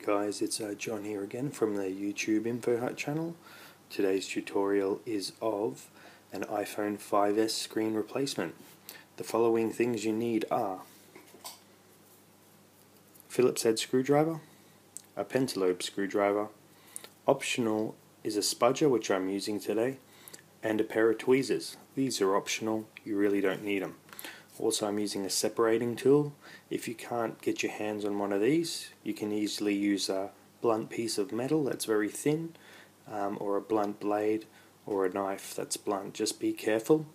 guys, it's John here again from the YouTube Info Hut channel. Today's tutorial is of an iPhone 5S screen replacement. The following things you need are Phillips head screwdriver, a pentalobe screwdriver, optional is a spudger, which I'm using today, and a pair of tweezers. These are optional, you really don't need them. Also, I'm using a separating tool. If you can't get your hands on one of these, you can easily use a blunt piece of metal that's very thin, or a blunt blade, or a knife that's blunt. Just be careful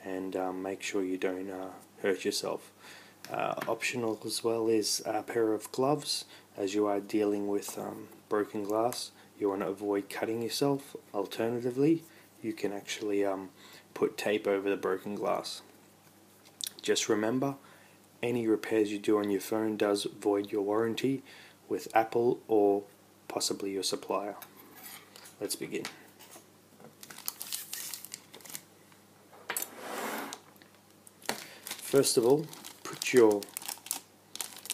and make sure you don't hurt yourself. Optional as well is a pair of gloves, as you are dealing with broken glass. You want to avoid cutting yourself. Alternatively, you can actually put tape over the broken glass. Just remember, any repairs you do on your phone does void your warranty with Apple or possibly your supplier. Let's begin. First of all, put your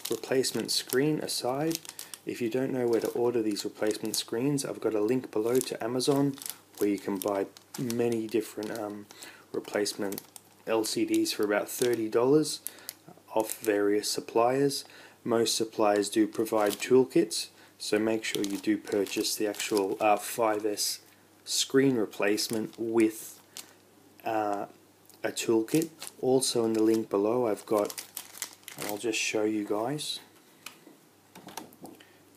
replacement screen aside. If you don't know where to order these replacement screens, I've got a link below to Amazon where you can buy many different replacement LCDs for about $30 off various suppliers. Most suppliers do provide toolkits, so make sure you do purchase the actual 5S screen replacement with a toolkit. Also in the link below I've got, and I'll just show you guys,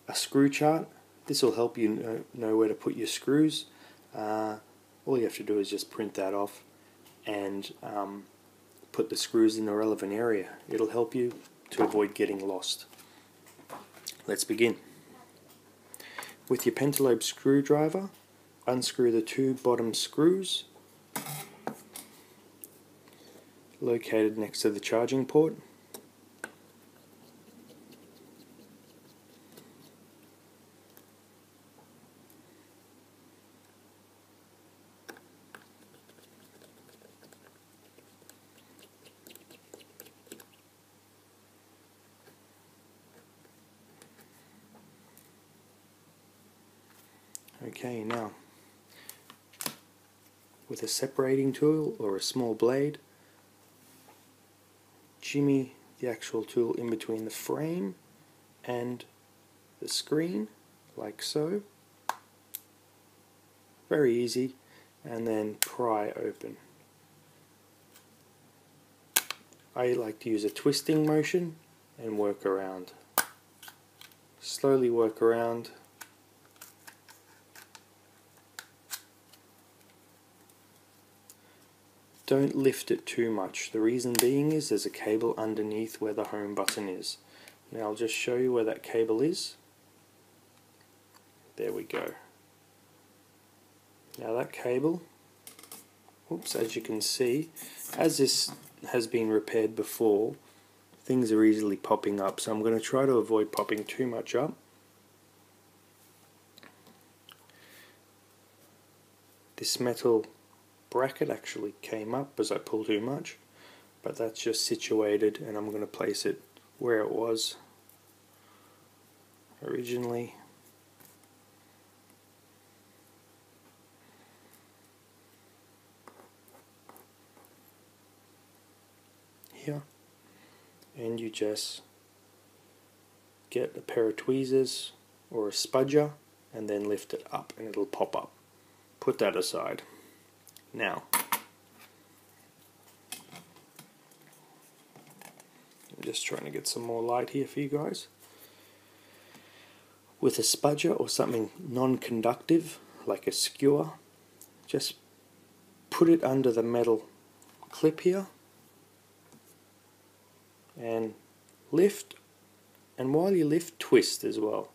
a screw chart. This will help you know where to put your screws. All you have to do is just print that off and put the screws in the relevant area. It'll help you to avoid getting lost. Let's begin. With your pentalobe screwdriver, unscrew the two bottom screws located next to the charging port. Okay, now with a separating tool or a small blade, jimmy the actual tool in between the frame and the screen, like so. Very easy, and then pry open. I like to use a twisting motion and work around. Slowly work around. Don't lift it too much. The reason being is there's a cable underneath where the home button is. Now I'll just show you where that cable is. There we go. Now that cable, oops, as you can see, as this has been repaired before, things are easily popping up, so I'm going to try to avoid popping too much up. This metal bracket actually came up as I pulled too much, but that's just situated, and I'm going to place it where it was originally. Here, and you just get a pair of tweezers or a spudger and then lift it up and it'll pop up. Put that aside. Now, I'm just trying to get some more light here for you guys. With a spudger or something non-conductive like a skewer, just put it under the metal clip here and lift, and while you lift, twist as well,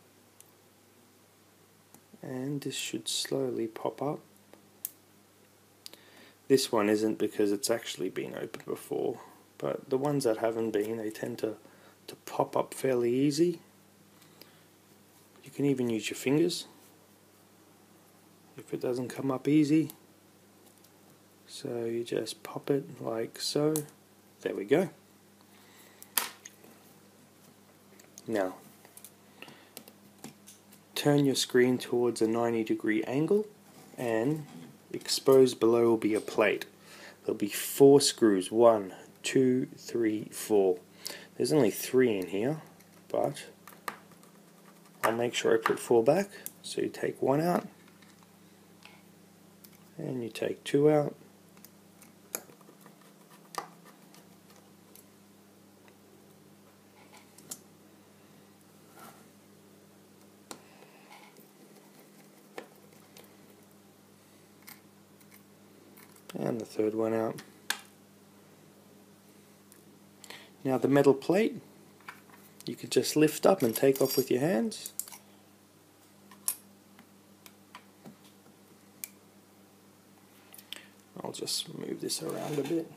and this should slowly pop up. This one isn't because it's actually been opened before, but the ones that haven't been, they tend to pop up fairly easy. You can even use your fingers if it doesn't come up easy. So you just pop it like so. There we go. Now, turn your screen towards a 90-degree angle, and exposed below will be a plate. There'll be 4 screws, 1, 2, 3, 4. There's only 3 in here, but I'll make sure I put 4 back. So you take 1 out, and you take 2 out, and the 3rd one out. Now the metal plate, you could just lift up and take off with your hands. I'll just move this around a bit.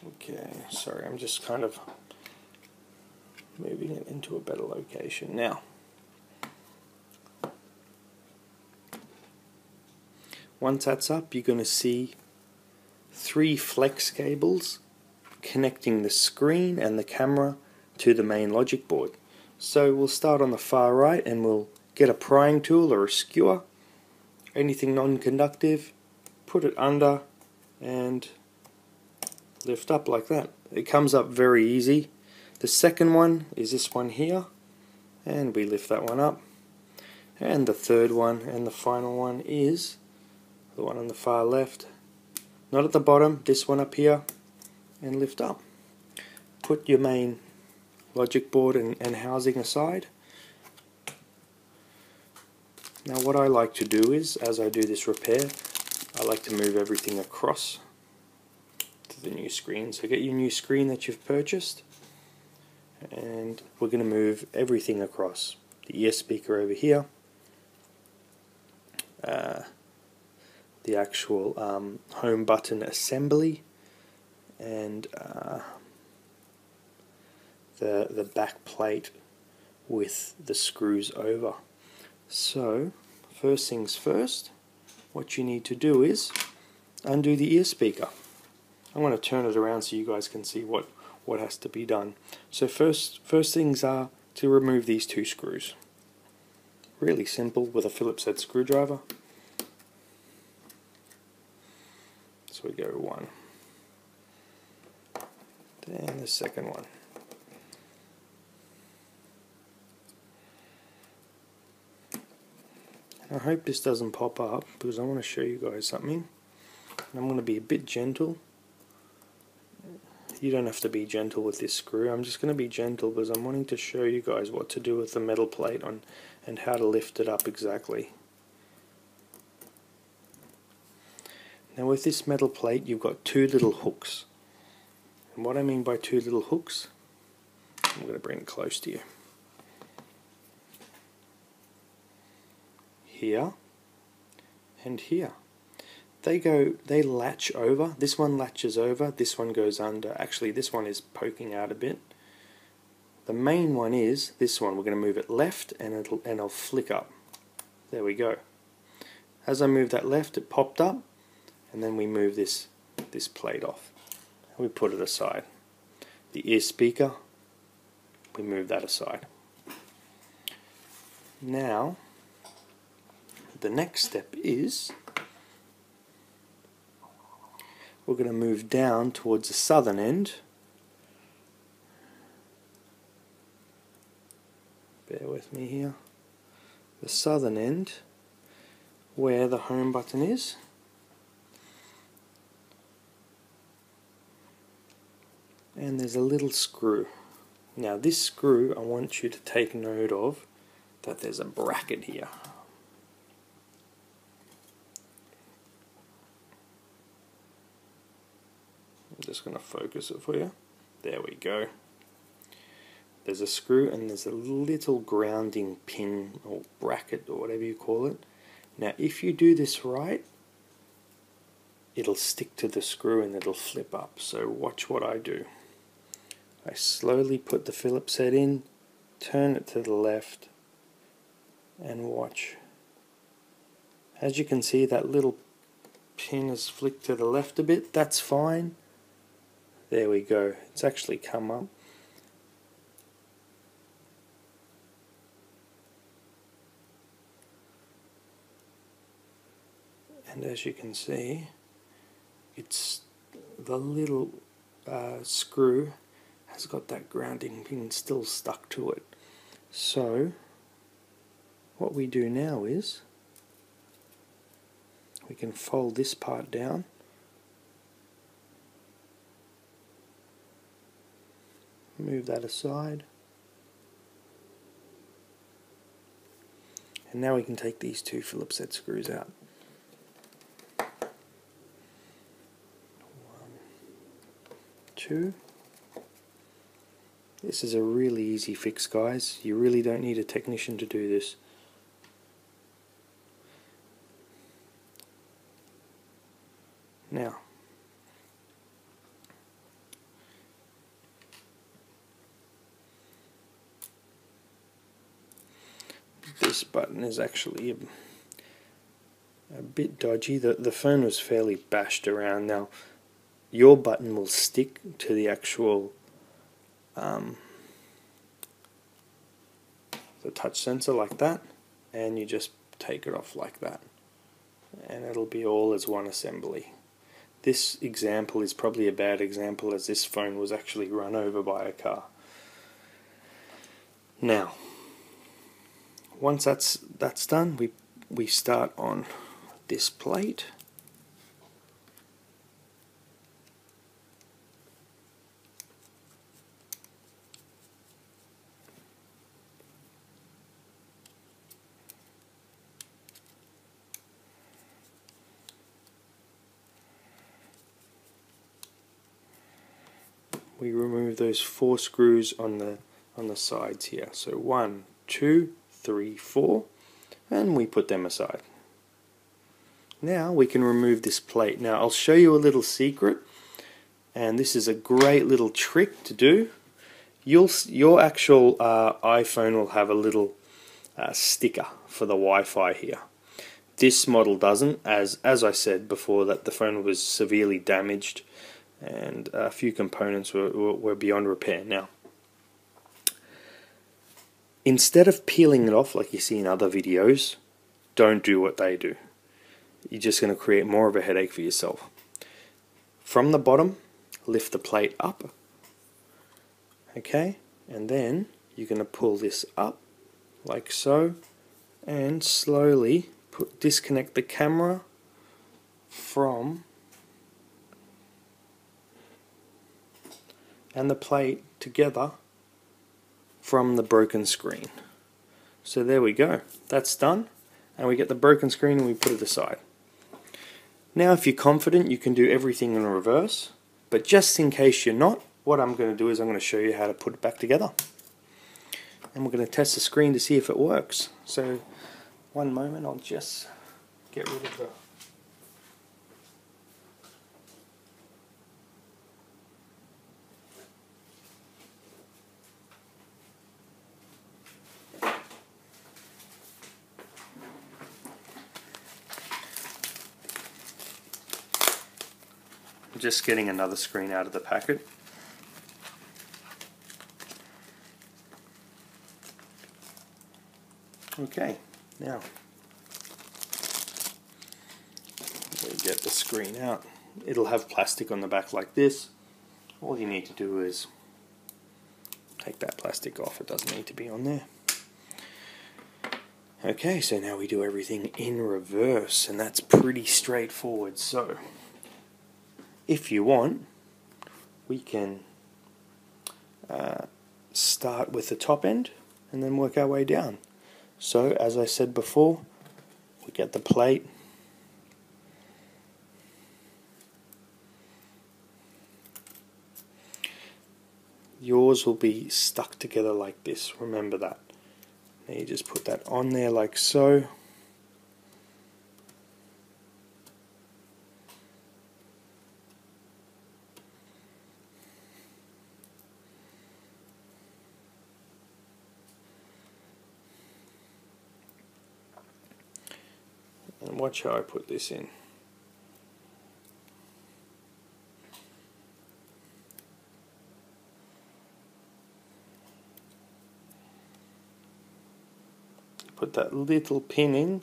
Okay, sorry, I'm just kind of moving it into a better location now. Once that's up, you're going to see 3 flex cables connecting the screen and the camera to the main logic board. So we'll start on the far right, and we'll get a prying tool or a skewer, anything non-conductive, put it under and lift up like that. It comes up very easy. The second one is this one here, and we lift that one up. And the 3rd one and the final one is the one on the far left. Not at the bottom, this one up here, and lift up. Put your main logic board and housing aside. Now what I like to do is, as I do this repair, I like to move everything across to the new screen. So get your new screen that you've purchased, and we're going to move everything across. The ear speaker over here, the actual home button assembly, and the back plate with the screws over. So first things first, what you need to do is undo the ear speaker. I'm going to turn it around so you guys can see what has to be done. So first things are to remove these 2 screws. Really simple with a Phillips head screwdriver. So we go 1, then the second one. I hope this doesn't pop up, because I want to show you guys something. And I'm going to be a bit gentle. You don't have to be gentle with this screw. I'm just going to be gentle because I'm wanting to show you guys what to do with the metal plate and how to lift it up exactly. Now with this metal plate, you've got 2 little hooks. And what I mean by 2 little hooks, I'm going to bring it close to you. Here and here. They latch over. This one latches over, this one goes under. Actually, this one is poking out a bit. The main one is this one. We're going to move it left, and it'll flick up. There we go. As I move that left, it popped up, and then we move this plate off. We put it aside. The ear speaker, we move that aside. Now, the next step is we're going to move down towards the southern end. Bear with me here. The southern end, where the home button is. And there's a little screw. Now this screw, I want you to take note of that there's a bracket here. I'm just going to focus it for you. There we go. There's a screw and there's a little grounding pin or bracket or whatever you call it. Now if you do this right, it'll stick to the screw and it'll flip up. So watch what I do. I slowly put the Phillips head in, turn it to the left, and watch. As you can see, that little pin is flicked to the left a bit. That's fine. There we go. It's actually come up. And as you can see, it's the little screw has got that grounding pin still stuck to it. So what we do now is we can fold this part down, move that aside, and now we can take these two Phillips head screws out. One, two. This is a really easy fix, guys. You really don't need a technician to do this. Now, this button is actually a bit dodgy. The phone was fairly bashed around. Now, your button will stick to the actual the touch sensor like that, and you just take it off like that, and it'll be all as one assembly. This example is probably a bad example, as this phone was actually run over by a car. Now, once that's done, we start on this plate. We remove those 4 screws on the sides here. So 1, 2, 3, 4, and we put them aside. Now we can remove this plate. Now I'll show you a little secret, and this is a great little trick to do. Your actual iPhone will have a little sticker for the Wi-Fi here. This model doesn't, as I said before, that the phone was severely damaged and a few components were beyond repair. Now, instead of peeling it off like you see in other videos, don't do what they do. You're just going to create more of a headache for yourself. From the bottom, lift the plate up, okay, and then you're going to pull this up like so, and slowly disconnect the camera from and the plate together from the broken screen. So there we go, that's done, and we get the broken screen and we put it aside. Now if you're confident, you can do everything in reverse, but just in case you're not, what I'm going to do is I'm going to show you how to put it back together, and we're going to test the screen to see if it works. So one moment, I'll just get rid of the just getting another screen out of the packet. Okay, now we get the screen out. It'll have plastic on the back like this. All you need to do is take that plastic off. It doesn't need to be on there. Okay, so now we do everything in reverse, and that's pretty straightforward. So if you want, we can start with the top end and then work our way down. So as I said before, we get the plate, yours will be stuck together like this, remember that. Now you just put that on there like so. And watch how I put this in. Put that little pin in,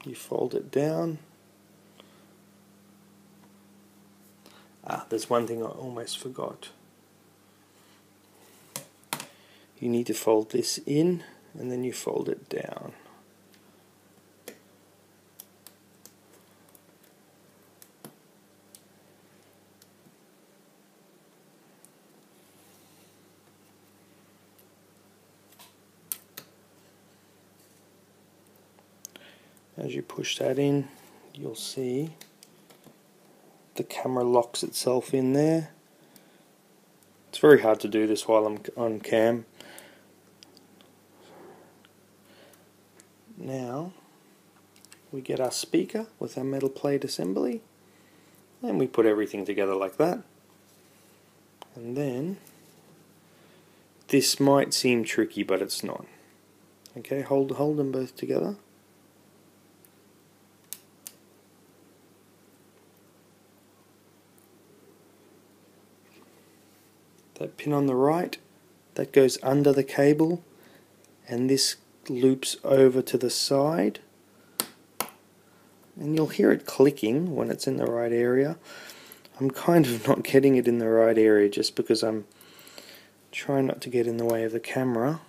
You fold it down. There's one thing I almost forgot. You need to fold this in and then you fold it down. As you push that in, you'll see the camera locks itself in there. It's very hard to do this while I'm on cam. Now we get our speaker with our metal plate assembly and we put everything together like that. And then this might seem tricky, but it's not. Okay, hold them both together. That pin on the right, that goes under the cable, and this loops over to the side, and you'll hear it clicking when it's in the right area. I'm kind of not getting it in the right area just because I'm trying not to get in the way of the camera.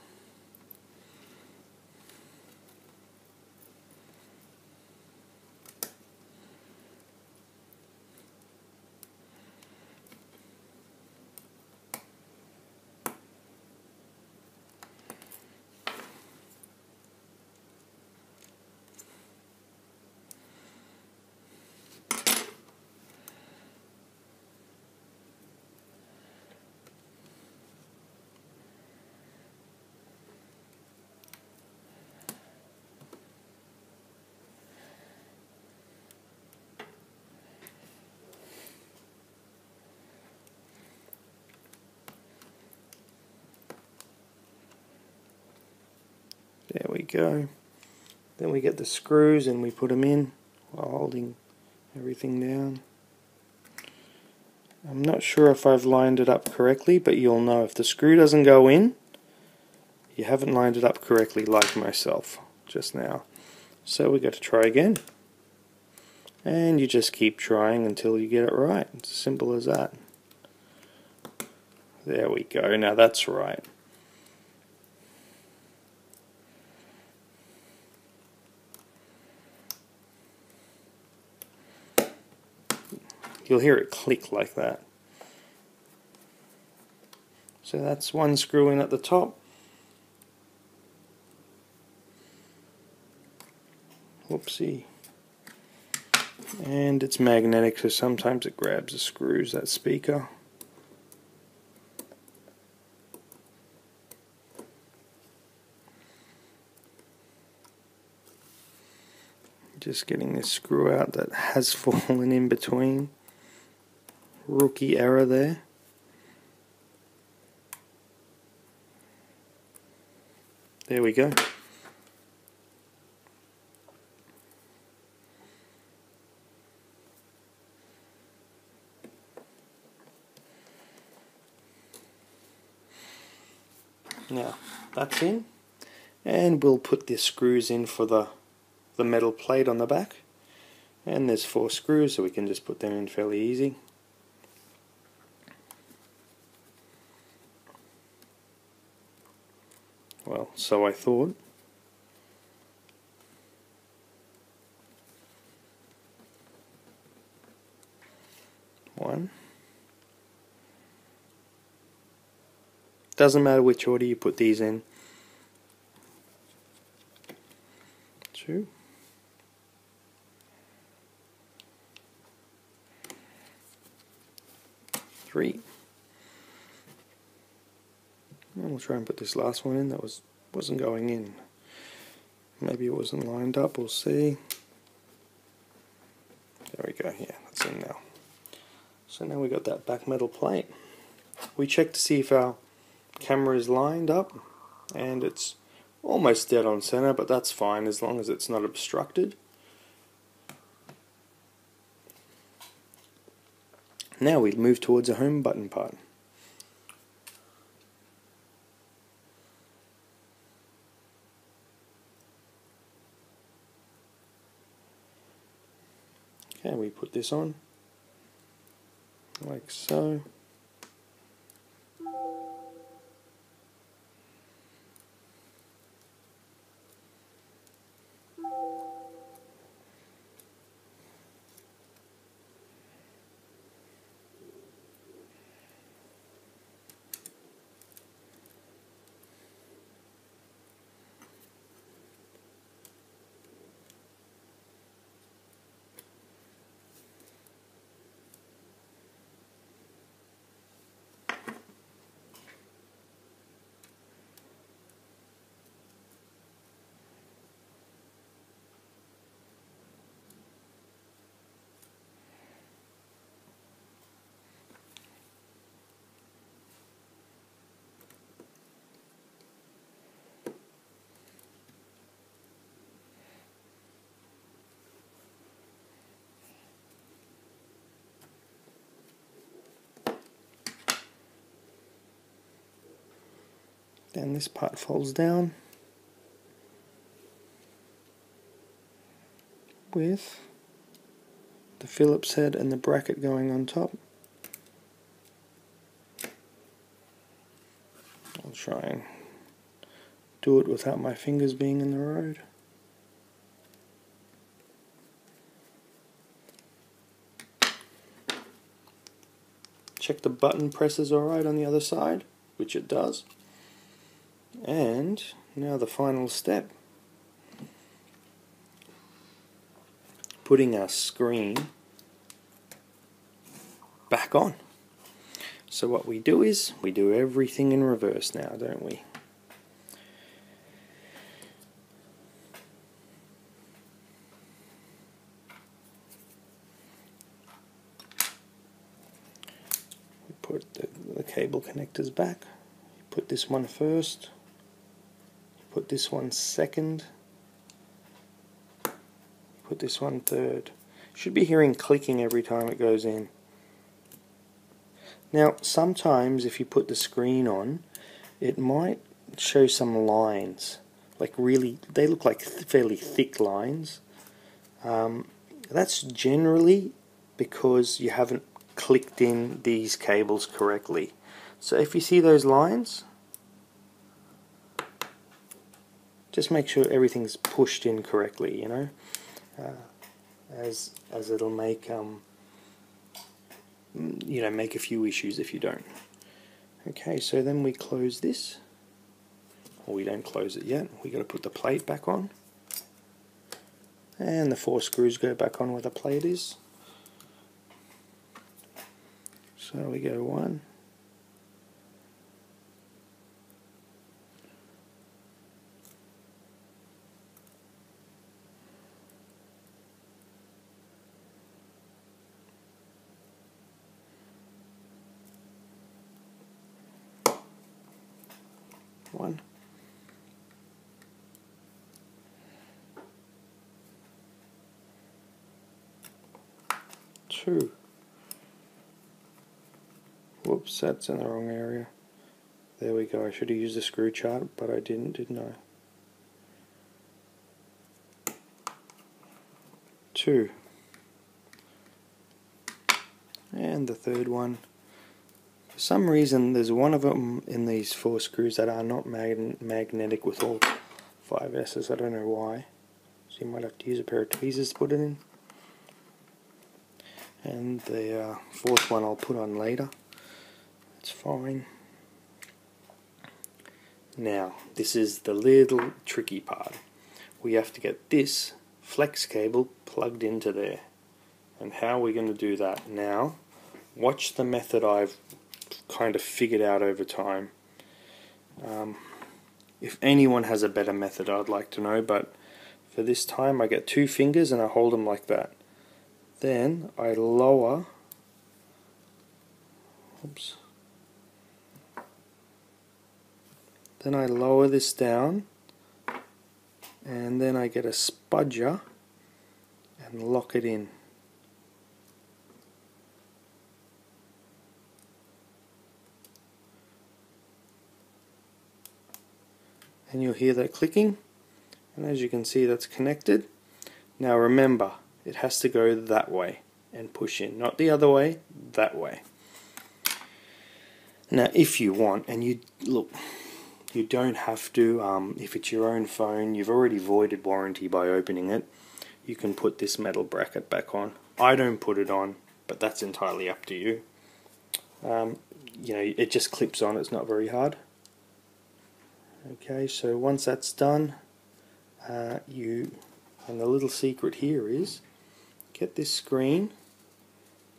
There we go. Then we get the screws and we put them in while holding everything down. I'm not sure if I've lined it up correctly, but you'll know if the screw doesn't go in, you haven't lined it up correctly, like myself just now. So we got to try again. And you just keep trying until you get it right. It's as simple as that. There we go. Now that's right. You'll hear it click like that. So that's one screw in at the top. Whoopsie. And it's magnetic, so sometimes it grabs the screws, that speaker. Just getting this screw out that has fallen in between. Rookie error there. There we go. Now that's in, and we'll put the screws in for the metal plate on the back, and there's 4 screws, so we can just put them in fairly easy. Well, so I thought. One. Doesn't matter which order you put these in. 2. 3. And we'll try and put this last one in. That wasn't going in. Maybe it wasn't lined up. We'll see. There we go. Yeah, that's in now. So now we got that back metal plate. We check to see if our camera is lined up, and it's almost dead on center, but that's fine as long as it's not obstructed. Now we move towards a home button part. put this on, like so. Then this part folds down with the Phillips head and the bracket going on top. I'll try and do it without my fingers being in the road. Check the button presses alright on the other side, which it does. And now the final step, putting our screen back on. So what we do is, we do everything in reverse now, don't we? We put the cable connectors back. You put this one first. Put this one second, put this one third. Should be hearing clicking every time it goes in. Now sometimes if you put the screen on, it might show some lines, like really, they look like fairly thick lines. That's generally because you haven't clicked in these cables correctly. So if you see those lines, just make sure everything's pushed in correctly, you know, as it'll make you know, make a few issues if you don't. Okay, so then we close this, or we don't close it yet. We got to put the plate back on, and the 4 screws go back on where the plate is. So we go 1. One. 2. Whoops, that's in the wrong area. There we go. I should have used a screw chart, but I didn't I? 2. And the third one. For some reason, there's one of them in these 4 screws that are not magnetic with all 5 S's. I don't know why. So you might have to use a pair of tweezers to put it in. And the 4th one I'll put on later. That's fine. Now, this is the little tricky part. We have to get this flex cable plugged into there. And how are we going to do that? Now, watch the method I've kind of figured out over time. If anyone has a better method, I'd like to know, but for this time I get 2 fingers and I hold them like that. Then I lower, oops, then I lower this down, and then I get a spudger and lock it in. And you'll hear that clicking, and as you can see, that's connected. Now remember, it has to go that way. and push in, not the other way, that way. Now if you want, and you look, you don't have to, if it's your own phone, you've already voided warranty by opening it, you can put this metal bracket back on. I don't put it on, but that's entirely up to you. You know, it just clips on, it's not very hard. Okay, so once that's done, and the little secret here is, get this screen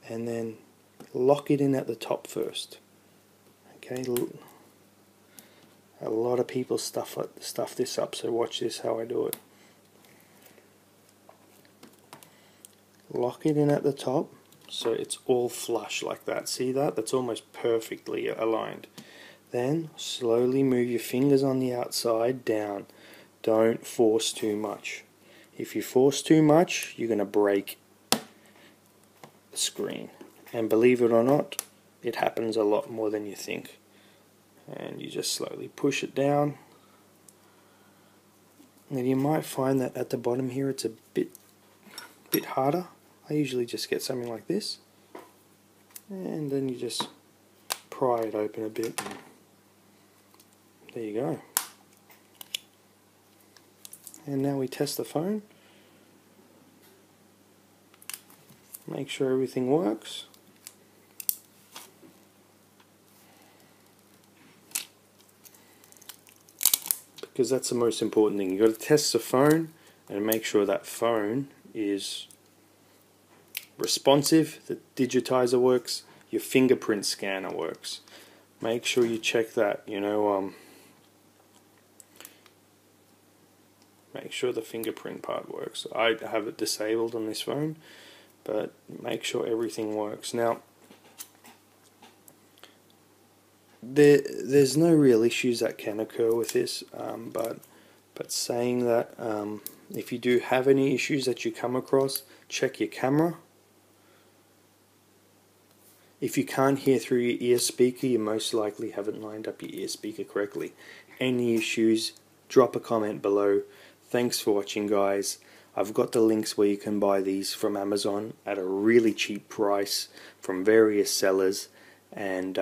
and then lock it in at the top first. Okay, a lot of people stuff this up, so watch this how I do it. Lock it in at the top so it's all flush like that. See that? That's almost perfectly aligned. Then slowly move your fingers on the outside down. Don't force too much. If you force too much, you're going to break the screen. And believe it or not, it happens a lot more than you think. And you just slowly push it down. And you might find that at the bottom here it's a bit harder. I usually just get something like this. And then you just pry it open a bit. And there you go. And now we test the phone. Make sure everything works. Because that's the most important thing. You've got to test the phone and make sure that phone is responsive, the digitizer works, your fingerprint scanner works. Make sure you check that, you know, make sure the fingerprint part works. I have it disabled on this phone, but make sure everything works. Now, there's no real issues that can occur with this, but saying that, if you do have any issues that you come across, check your camera. If you can't hear through your ear speaker, you most likely haven't lined up your ear speaker correctly. Any issues, drop a comment below. Thanks for watching, guys. I've got the links where you can buy these from Amazon at a really cheap price from various sellers. And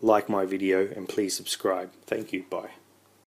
like my video and please subscribe. Thank you. Bye.